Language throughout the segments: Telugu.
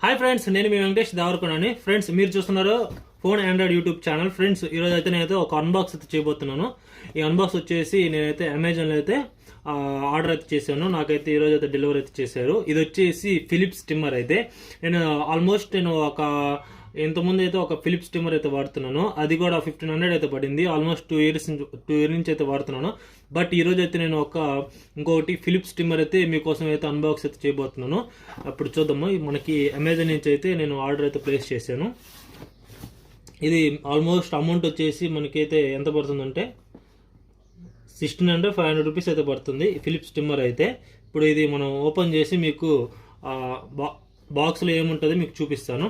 హాయ్ ఫ్రెండ్స్, నేను మీ వెంకటేష్ దేవరకొండని. ఫ్రెండ్స్, మీరు చూస్తున్నారు phone Android YouTube channel. Friends, ఈరోజు అయితే నేనైతే ఒక అన్బాక్స్ అయితే చేయబోతున్నాను. ఈ అన్బాక్స్ వచ్చేసి నేనైతే అమెజాన్లో అయితే ఆర్డర్ అయితే చేశాను. నాకైతే ఈరోజు అయితే డెలివరీ అయితే చేశారు. ఇది వచ్చేసి ఫిలిప్స్ స్టిమ్మర్. అయితే నేను ఆల్మోస్ట్ ఒక ఇంతకుముందు అయితే ఒక ఫిలిప్స్ స్టిమ్మర్ అయితే వాడుతున్నాను. అది కూడా 1500 అయితే పడింది. ఆల్మోస్ట్ 2 ఇయర్స్ నుంచి అయితే వాడుతున్నాను. బట్ ఈరోజు అయితే నేను ఇంకొకటి ఫిలిప్స్ స్టిమ్మర్ అయితే మీకోసం అయితే అన్బాక్స్ అయితే చేయబోతున్నాను. అప్పుడు చూద్దాము. మనకి అమెజాన్ నుంచి అయితే నేను ఆర్డర్ అయితే ప్లేస్ చేశాను. ఇది ఆల్మోస్ట్ అమౌంట్ వచ్చేసి మనకైతే ఎంత పడుతుందంటే 1600-500 రూపీస్ అయితే పడుతుంది ఫిలిప్స్ స్టిమ్మర్ అయితే. ఇప్పుడు ఇది మనం ఓపెన్ చేసి మీకు బాక్స్లో ఏముంటుందో మీకు చూపిస్తాను.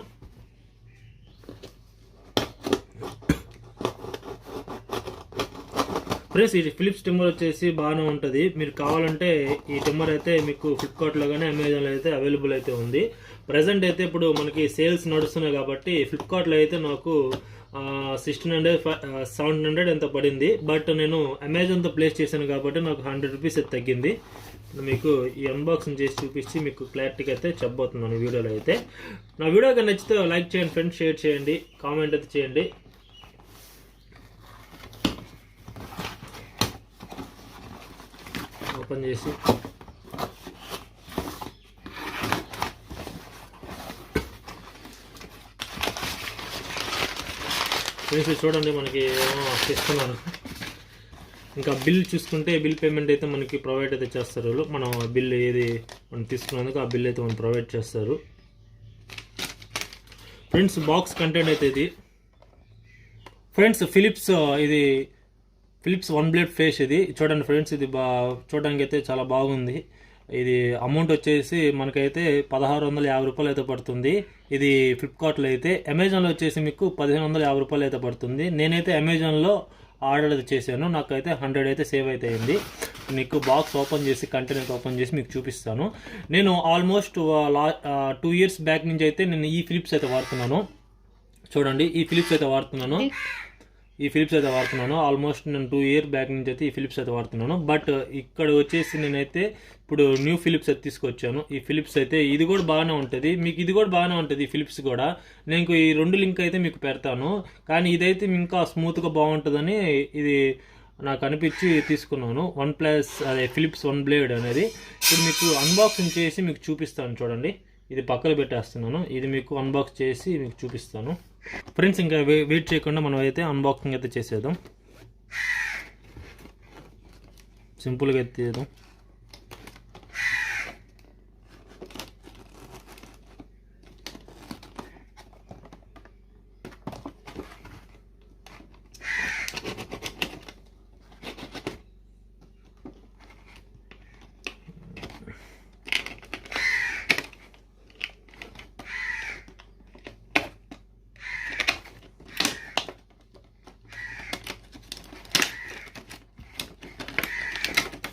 ఫ్రెండ్స్, ఈ ఫిలిప్స్ స్టిమ్మర్ వచ్చేసి బాగానే ఉంటుంది. మీరు కావాలంటే ఈ స్టిమ్మర్ అయితే మీకు ఫ్లిప్కార్ట్లో కానీ అమెజాన్లో అయితే అవైలబుల్ అయితే ఉంది. ప్రజెంట్ అయితే ఇప్పుడు మనకి సేల్స్ నడుస్తున్నాయి కాబట్టి ఫ్లిప్కార్ట్లో అయితే నాకు 1600-1700 ఎంత పడింది. బట్ నేను అమెజాన్తో ప్లేస్ చేశాను కాబట్టి నాకు 100 రూపీస్ అయితే తగ్గింది. మీకు ఈ అన్బాక్సింగ్ చేసి చూపించి మీకు క్లారిటీగా అయితే చెప్పబోతున్నాను ఈ వీడియోలో అయితే. నా వీడియో కానీ నచ్చితే లైక్ చేయండి ఫ్రెండ్స్, షేర్ చేయండి, కామెంట్ అయితే చేయండి. ఓపెన్ చేసి చూడండి, మనకి ఇస్తున్నాను. ఇంకా బిల్ చూసుకుంటే బిల్ పేమెంట్ అయితే మనకి ప్రొవైడ్ అయితే చేస్తారు. మనం బిల్ ఏది మనం తీసుకున్నందుకు ఆ బిల్ అయితే మనం ప్రొవైడ్ చేస్తారు. ఫ్రెండ్స్, బాక్స్ కంటెంట్ అయితే ఇది. ఫ్రెండ్స్, ఇది ఫిలిప్స్ Oneblade ఫేస్. ఇది చూడండి ఫ్రెండ్స్, ఇది చూడడానికి అయితే చాలా బాగుంది. ఇది అమౌంట్ వచ్చేసి మనకైతే 1650 రూపాయలు అయితే పడుతుంది. ఇది ఫ్లిప్కార్ట్లో అయితే. అమెజాన్లో వచ్చేసి మీకు 1550 రూపాయలు అయితే పడుతుంది. నేనైతే అమెజాన్లో ఆర్డర్ అయితే చేశాను. నాకైతే 100 అయితే సేవ్ అయితే అయింది. మీకు బాక్స్ ఓపెన్ చేసి కంటైనర్ ఓపెన్ చేసి మీకు చూపిస్తాను. నేను ఆల్మోస్ట్ 2 ఇయర్స్ బ్యాక్ నుంచి అయితే నేను ఈ ఫిలిప్స్ అయితే వాడుతున్నాను. చూడండి, ఈ ఫిలిప్స్ అయితే వాడుతున్నాను. ఆల్మోస్ట్ నేను 2 ఇయర్ బ్యాక్ నుంచి అయితే ఈ ఫిలిప్స్ అయితే వాడుతున్నాను. బట్ ఇక్కడ వచ్చేసి నేనైతే ఇప్పుడు న్యూ ఫిలిప్స్ అయితే తీసుకొచ్చాను. ఈ ఫిలిప్స్ అయితే ఇది కూడా బాగానే ఉంటుంది. మీకు ఇది కూడా బాగానే ఉంటుంది. ఈ ఫిలిప్స్ కూడా నేను ఈ 2 లింక్ అయితే మీకు పెడతాను. కానీ ఇదైతే ఇంకా స్మూత్గా బాగుంటుందని ఇది నాకు అనిపించి తీసుకున్నాను. ఫిలిప్స్ Oneblade అనేది. ఇప్పుడు మీకు అన్బాక్సింగ్ చేసి మీకు చూపిస్తాను. చూడండి, ఇది పక్కన పెట్టేస్తున్నాను. ఇది మీకు అన్బాక్స్ చేసి మీకు చూపిస్తాను. ఫ్రెండ్స్, ఇంకా వెయిట్ చేయకుండా మనం అయితే అన్బాక్సింగ్ అయితే చేసేద్దాం. సింపుల్గా అయితే చేద్దాం.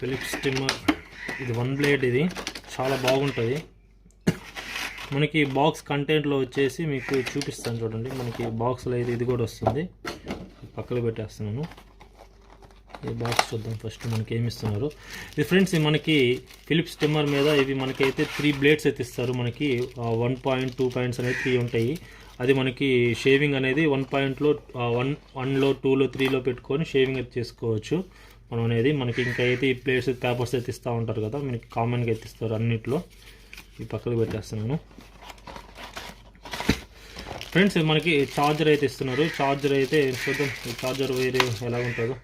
ఫిలిప్స్ స్టిమ్మర్ ఇది Oneblade. ఇది చాలా బాగుంటుంది. మనకి బాక్స్ కంటెంట్లో వచ్చేసి మీకు చూపిస్తాను. చూడండి, మనకి బాక్స్లో ఇది కూడా వస్తుంది. పక్కన పెట్టేస్తున్నాను. ఈ బాక్స్ చూద్దాం ఫస్ట్ మనకి ఏమి ఇస్తున్నారు. ఇది ఫ్రెండ్స్, మనకి ఫిలిప్స్ స్టిమ్మర్ మీద ఇవి మనకైతే 3 బ్లేడ్స్ అయితే ఇస్తారు. మనకి 1 పాయింట్ 2 పాయింట్స్ అనేది 3 ఉంటాయి. అది మనకి షేవింగ్ అనేది 1 పాయింట్లో 1లో 2లో 3లో పెట్టుకొని షేవింగ్ అయితే చేసుకోవచ్చు మనం అనేది. మనకి ఇంకా అయితే ఈ ప్లేట్స్ పేపర్స్ అయితే ఇస్తూ ఉంటారు కదా, మనకి కామన్గా అయితే ఇస్తారు అన్నిట్లో. ఈ పక్కకు పెట్టేస్తున్నాను. ఫ్రెండ్స్, మనకి ఛార్జర్ అయితే ఇస్తున్నారు. ఛార్జర్ అయితే చూద్దాం, ఈ ఛార్జర్ వేరే ఎలా ఉంటుందో.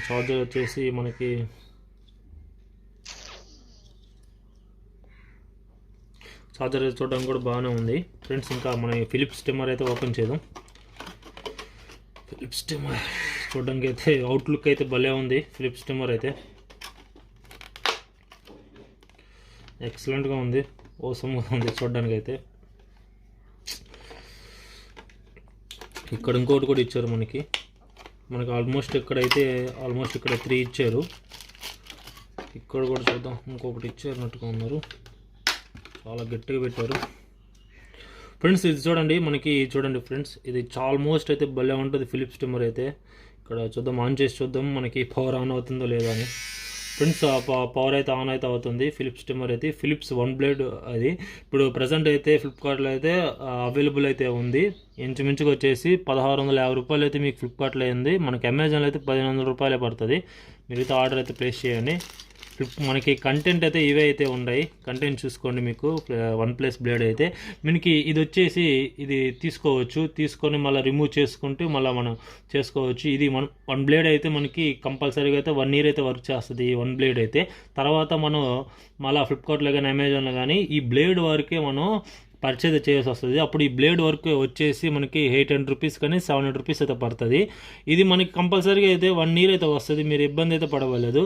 ఛార్జర్ వచ్చేసి మనకి ఛార్జర్ చూడడానికి కూడా బాగానే ఉంది. ఫ్రెండ్స్, ఇంకా మన ఫిలిప్స్ స్టిమ్మర్ అయితే ఓపెన్ చేద్దాం. ఫిలిప్స్ స్టిమ్మర్ చూడడానికి అయితే అవుట్లుక్ అయితే భలే ఉంది. ఫిలిప్స్ స్టిమ్మర్ అయితే ఎక్సలెంట్గా ఉంది, ఓసమ్గా ఉంది చూడడానికి అయితే. ఇక్కడ ఇంకోటి కూడా ఇచ్చారు మనకి ఆల్మోస్ట్ ఇక్కడ 3 ఇచ్చారు. ఇక్కడ కూడా చూద్దాం, ఇంకొకటి ఇచ్చారన్నట్టుగా ఉన్నారు. చాలా గట్టిగా పెట్టారు. ఫ్రెండ్స్, ఇది చూడండి, చూడండి ఫ్రెండ్స్, ఇది ఆల్మోస్ట్ అయితే భలే ఉంటుంది ఫిలిప్స్ స్టిమ్మర్ అయితే. ఇక్కడ చూద్దాం, ఆన్ చేసి చూద్దాం మనకి పవర్ ఆన్ అవుతుందో లేదో అని. ఫ్రెండ్స్ పవర్ అయితే ఆన్ అయితే అవుతుంది. ఫిలిప్స్ ట్రిమ్మర్ అయితే ఫిలిప్స్ వన్ బ్లేడ్ అది ఇప్పుడు ప్రజెంట్ అయితే ఫ్లిప్కార్ట్లో అయితే అవైలబుల్ అయితే ఉంది. ఇంచుమించుగా వచ్చేసి 1650 రూపాయలు అయితే మీకు ఫ్లిప్కార్ట్లో అయింది. మనకి అమెజాన్లో అయితే 1500 రూపాయలే పడుతుంది. మీరైతే ఆర్డర్ అయితే ప్లేస్ చేయండి. మనకి కంటెంట్ అయితే ఇవే అయితే ఉన్నాయి. కంటెంట్ చూసుకోండి. మీకు వన్ ప్లస్ బ్లేడ్ అయితే మనకి ఇది వచ్చేసి ఇది తీసుకొని మళ్ళీ రిమూవ్ చేసుకుంటూ మళ్ళీ మనం చేసుకోవచ్చు. ఇది వన్ బ్లేడ్ అయితే మనకి కంపల్సరీగా అయితే 1 year అయితే వర్క్ చేస్తుంది. ఈ వన్ బ్లేడ్ అయితే తర్వాత మనం మళ్ళీ ఫ్లిప్కార్ట్లో కానీ అమెజాన్లో కానీ ఈ బ్లేడ్ వరకే మనం పర్చేజ్ చేయాల్సి వస్తుంది. అప్పుడు ఈ బ్లేడ్ వర్క్ వచ్చేసి మనకి 800 రూపీస్ కానీ 700 రూపీస్ అయితే పడుతుంది. ఇది మనకి కంపల్సరీగా అయితే 1 year అయితే వస్తుంది. మీరు ఇబ్బంది అయితే పడవలేదు.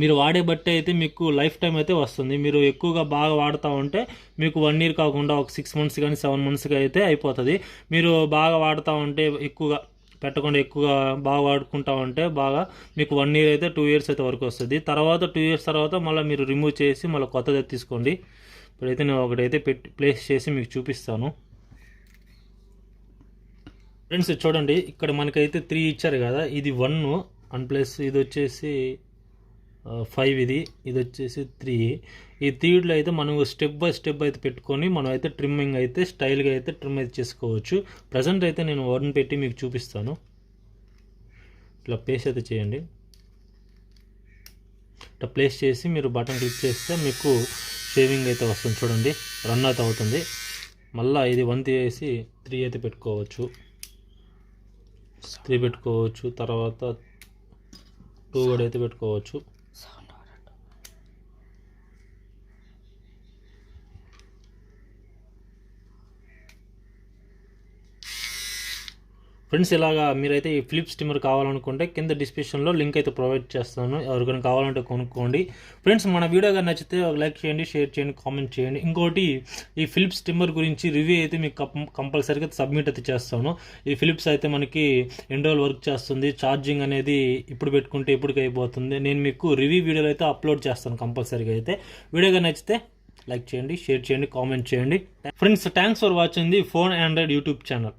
మీరు వాడే బట్టి అయితే మీకు లైఫ్ టైం అయితే వస్తుంది. మీరు ఎక్కువగా బాగా వాడుతూ ఉంటే మీకు 1 year కాకుండా ఒక 6 months కానీ 7 monthsకి అయితే అయిపోతుంది. మీరు బాగా వాడుతూ ఉంటే ఎక్కువగా పెట్టకుండా ఎక్కువగా బాగా వాడుకుంటా ఉంటే బాగా మీకు 1 year అయితే 2 years అయితే వరకు వస్తుంది. తర్వాత 2 years తర్వాత మళ్ళీ మీరు రిమూవ్ చేసి మళ్ళీ కొత్తది తీసుకోండి. ఇప్పుడైతే నేను ఒకటైతే ప్లేస్ చేసి మీకు చూపిస్తాను. ఫ్రెండ్స్ చూడండి, ఇక్కడ మనకైతే 3 ఇచ్చారు కదా. ఇది 1 ప్లస్ ఇది వచ్చేసి 5, ఇది వచ్చేసి 3. ఈ 3లో అయితే మనం స్టెప్ బై స్టెప్ అయితే పెట్టుకొని మనం అయితే ట్రిమ్మింగ్ అయితే స్టైల్గా అయితే ట్రిమ్ అయితే చేసుకోవచ్చు. ప్రజెంట్ అయితే నేను 1 పెట్టి మీకు చూపిస్తాను. ఇట్లా ప్లేస్ అయితే చేయండి. ఇట్లా ప్లేస్ చేసి మీరు బటన్ క్లిక్ చేస్తే మీకు షేవింగ్ అయితే వస్తుంది. చూడండి, రన్ అయితే అవుతుంది. మళ్ళీ ఇది 1 తీసి 3 అయితే పెట్టుకోవచ్చు. 3 పెట్టుకోవచ్చు. తర్వాత 2 కూడా అయితే పెట్టుకోవచ్చు. ఫ్రెండ్స్ ఇలాగా మీరైతే ఈ ఫిలిప్స్ ట్రిమ్మర్ కావాలనుకుంటే కింద డిస్క్రిప్షన్లో లింక్ అయితే ప్రొవైడ్ చేస్తాను. ఎవరికైనా కావాలంటే కొనుక్కోండి. ఫ్రెండ్స్ మన వీడియో కానీ నచ్చితే ఒక లైక్ చేయండి, షేర్ చేయండి, కామెంట్ చేయండి. ఇంకోటి ఈ ఫిలిప్స్ ట్రిమ్మర్ గురించి రివ్యూ అయితే మీకు కంపల్సరీగా సబ్మిట్ అయితే చేస్తాను. ఈ ఫిలిప్స్ అయితే మనకి ఎన్ని రోజులు వర్క్ చేస్తుంది, ఛార్జింగ్ అనేది ఇప్పుడు పెట్టుకుంటే ఇప్పటికి అయిపోతుంది. నేను మీకు రివ్యూ వీడియోలు అయితే అప్లోడ్ చేస్తాను కంపల్సరీగా అయితే. వీడియో కానీ నచ్చితే లైక్ చేయండి, షేర్ చేయండి, కామెంట్ చేయండి. Friends thanks for watching the phone Android YouTube channel.